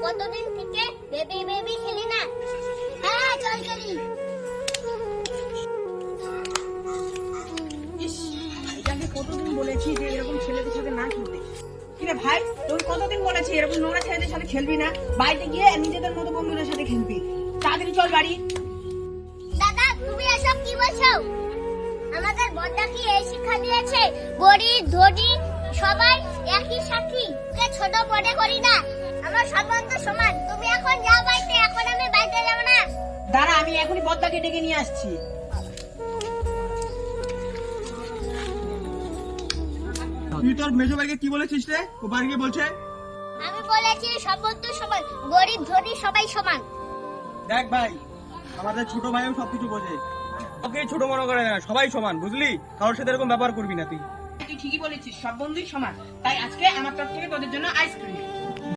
কতদিন থেকে baby baby খেলি না। হ্যাঁ চল খেলি। এটাকে কতদিন বলেছি যে এরকম ছেলেদের সাথে না খেলতে। কিরে ভাই, তুই কতদিন বলেছি এরকম নোংরা ছেলেদের সাথে খেলবি না, বাড়িতে গিয়ে নিজেদের মতো বন্ধুদের সাথে খেলবি। তাড়াতাড়ি চল বাড়ি। দাদা তুমি এসব কি বলছো? আমাদের বড়দা কি এই শিক্ষা দিয়েছে গরিব ধনী সবাই একই সাথী, কে ছোট বড় করি না, আমার সম্বন্ধ সমান। তুমি এখন যাও বাড়িতে, এখন আমি বাড়িতে যাব না। দাঁড়া, আমি এখনই বদ্দাকে ডেকে নিয়ে আসছি। তুই তোর মেজো ভাইকে কি বলেছিস রে? ও বাড়ি গিয়ে বলছে আমি বলেছি সম্বন্ধ সমান, গরিব ধনী সবাই সমান। দেখ ভাই, আমাদের ছোট ভাইও সবকিছু বোঝে, ওকে ছোট মনে করে না, সবাই সমান, বুঝলি? কারোর সাথে এরকম ব্যবহার করবি না তুই। তুই ঠিকই বলেছিস, সব বন্ধুই সমান। তাই আজকে আমার তরফ থেকে তোদের জন্য আইসক্রিম।